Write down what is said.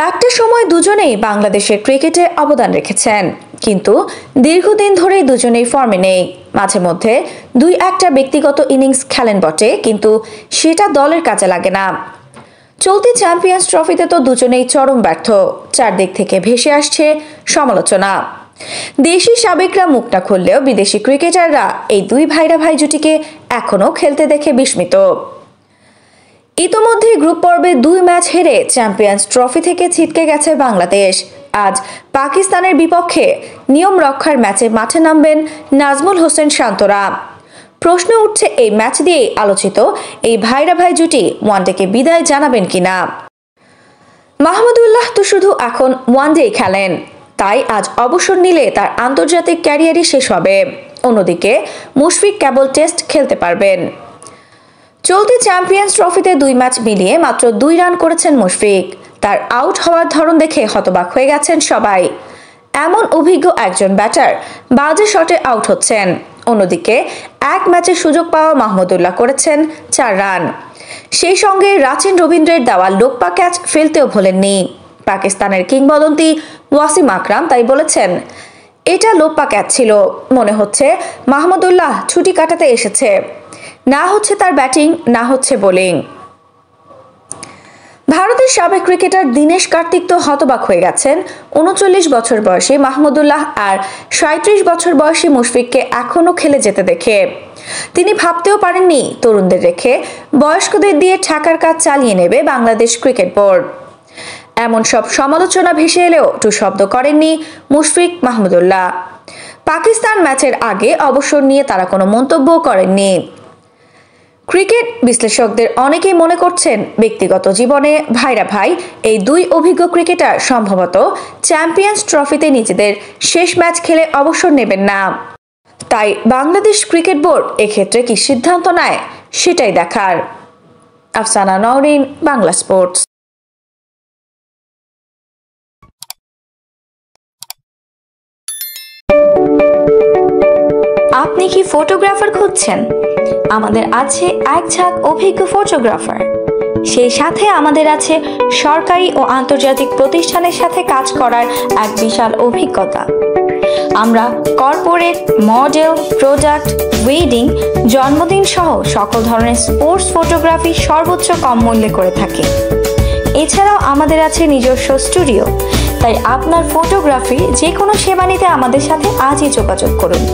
একটা সময় দুজনেই বাংলাদেশের ক্রিকেটে অবদান রেখেছেন, কিন্তু দীর্ঘদিন ধরেই দুজনেই ফর্মে নেই। মাঝে মধ্যে দুই একটা ব্যক্তিগত ইনিংস খেলেন বটে, কিন্তু সেটা দলের কাজে লাগে না। চলতি চ্যাম্পিয়ন্স ট্রফিতে তো দুজনেই চরম ব্যর্থ। চারদিক থেকে ভেসে আসছে সমালোচনা। দেশি সাবেকরা মুখটা খুললেও বিদেশি ক্রিকেটাররা এই দুই ভাইরা ভাই জুটিকে এখনো খেলতে দেখে বিস্মিত। ইতোমধ্যে গ্রুপ পর্বে 2 ম্যাচ হেরে চ্যাম্পিয়ন্স ট্রফি থেকে ছিটকে গেছে বাংলাদেশ। আজ পাকিস্তানের বিপক্ষে নিয়ম রক্ষার ম্যাচে মাঠে নামবেন নাজমুল হোসেন শান্তরা। প্রশ্ন উঠছে এই ম্যাচ দিয়ে আলোচিত এই ভাইরা ভাই জুটি ওয়ানডেকে বিদায় জানাবেন কিনা। মাহমুদুল্লাহ তো শুধু এখন ওয়ানডেই খেলেন, তাই আজ অবসর নিলে তার আন্তর্জাতিক ক্যারিয়ারই শেষ হবে। অন্যদিকে মুশফিক কেবল টেস্ট খেলতে পারবেন। চলতি চ্যাম্পিয়ন্স ট্রফিতে 2 ম্যাচ মিলিয়ে মাত্র 2 রান করেছেন মুশফিক। তার আউট হওয়ার ধরন দেখে হতবাক হয়ে গেছেন সবাই। এমন অভিজ্ঞ একজন ব্যাটার বাজে শটে আউট হচ্ছেন। অন্যদিকে এক ম্যাচে সুযোগ পাওয়া মাহমুদুল্লাহ করেছেন 4 রান। সেই সঙ্গে রাচিন রবীন্দ্রের দেওয়া লোপ্পা ক্যাচ ফেলতেও ভোলেননি। পাকিস্তানের কিংবদন্তি ওয়াসিম আকরাম তাই বলেছেন, এটা লোপ্পা ক্যাচ ছিল, মনে হচ্ছে মাহমুদুল্লাহ ছুটি কাটাতে এসেছে, না হচ্ছে তার ব্যাটিং, না হচ্ছে বোলিং। ভারতের সাবেক ক্রিকেটার দীনেশ কার্তিক তো হতবাক হয়ে গেছেন 39 বছর বয়সী মাহমুদুল্লাহ আর 37 বছর বয়সী মুশফিককে এখনো খেলে যেতে দেখে। তিনি ভাবতেও পারেননি তরুণদের রেখে বয়স্কদের দিয়ে ঠেকার কাজ চালিয়ে নেবে বাংলাদেশ ক্রিকেট বোর্ড। এমন সব সমালোচনা ভেসে এলেও টু শব্দ করেননি মুশফিক মাহমুদুল্লাহ। পাকিস্তান ম্যাচের আগে অবসর নিয়ে তারা কোনো মন্তব্য করেননি। ক্রিকেট বিশ্লেষকদের অনেকেই মনে করছেন ব্যক্তিগত জীবনে ভাইরা ভাই এই দুই অভিজ্ঞ ক্রিকেটার সম্ভবত চ্যাম্পিয়ন্স ট্রফিতে নিজেদের শেষ ম্যাচ খেলে অবসর নেবেন না। তাই বাংলাদেশ ক্রিকেট বোর্ড এক্ষেত্রে কি সিদ্ধান্ত নেয় সেটাই দেখার। আফসানা নওরিন, বাংলা স্পোর্টস। আপনি কি ফটোগ্রাফার খুঁজছেন? আমাদের আছে এক ঝাঁক অভিজ্ঞ ফটোগ্রাফার। সেই সাথে আমাদের আছে সরকারি ও আন্তর্জাতিক প্রতিষ্ঠানের সাথে কাজ করার এক বিশাল অভিজ্ঞতা। আমরা কর্পোরেট, মডেল, প্রোডাক্ট, ওয়েডিং, জন্মদিন সহ সকল ধরনের স্পোর্টস ফটোগ্রাফি সর্বোচ্চ কম মূল্যে করে থাকি। এছাড়াও আমাদের আছে নিজস্ব স্টুডিও। তাই আপনার ফটোগ্রাফি যে কোনো সেবা নিতে আমাদের সাথে আজই যোগাযোগ করুন।